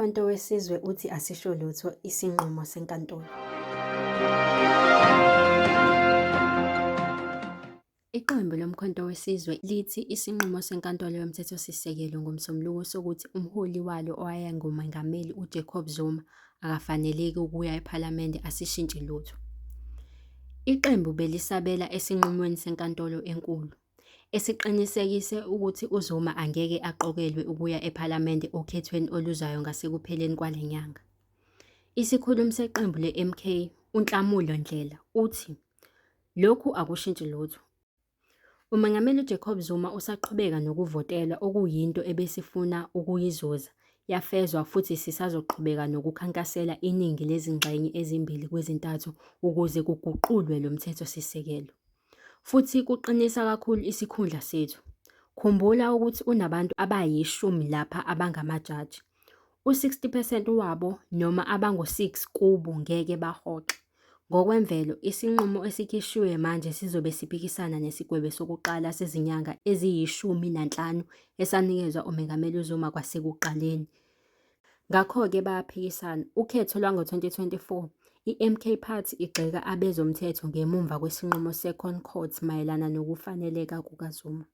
Umkhonto weSizwe uthi asisho lutho isinqumo senkantolo. Iqembu loMkhonto weSizwe lithi isinqumo seNkantolo Yomthethosisekelo ngomsombuluko sokuthi umholi walo owayenguMengameli uJacob Zuma akafaneleki ukuya ePhalamende asishintshi lutho. Iqembu belisabela esinqumweni seNkantolo eNkulu, esiqinisekise ukuthi uZuma angeke aqokelwe ukuya ePhalamende okhethweni oluzayo ngasekupheleni kwale nyanga. Isikhulumi seqembu le-MK, uNhlamulo Ndlela, uthi lokhu akushintshi lutho. UMengameli uJacob Zuma usaqhubeka nokuvotelwa okuyinto ebesifuna ukuyizuza yafezwa futhi sisazoqhubeka nokukhankasela iningi lezingxenye ezimbili kwezintathu ukuze kuguqulwe lo mthethosisekelo. Futhi kuqinisa kakhulu isikhundla sethu. Khumbula ukuthi unabantu abayi-10 lapha abangamajaji. U-60% wabo noma abangu-6 kubo ngeke bahoxe. Ngokwemvelo, isinqumo esikhishwe manje sizobe siphikisana nesigwebo sokuqala sezinyanga eziyi-15 esanikezwa uMengameli uZuma kwasekuqaleni. Ngakho-ke bayaphikisana. Ukhetho lwango-2024, i-MK Party igxeka abezomthetho ngemuva kwesinqumo se-ConCourt mayelana nokufaneleka kukaZuma.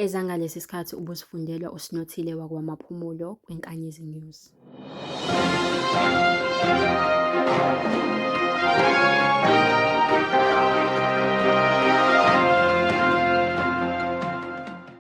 Ezangalesi sikhathi ubusifundelwa uSinothile wakwaMaphumulo kwiNkanyezi News.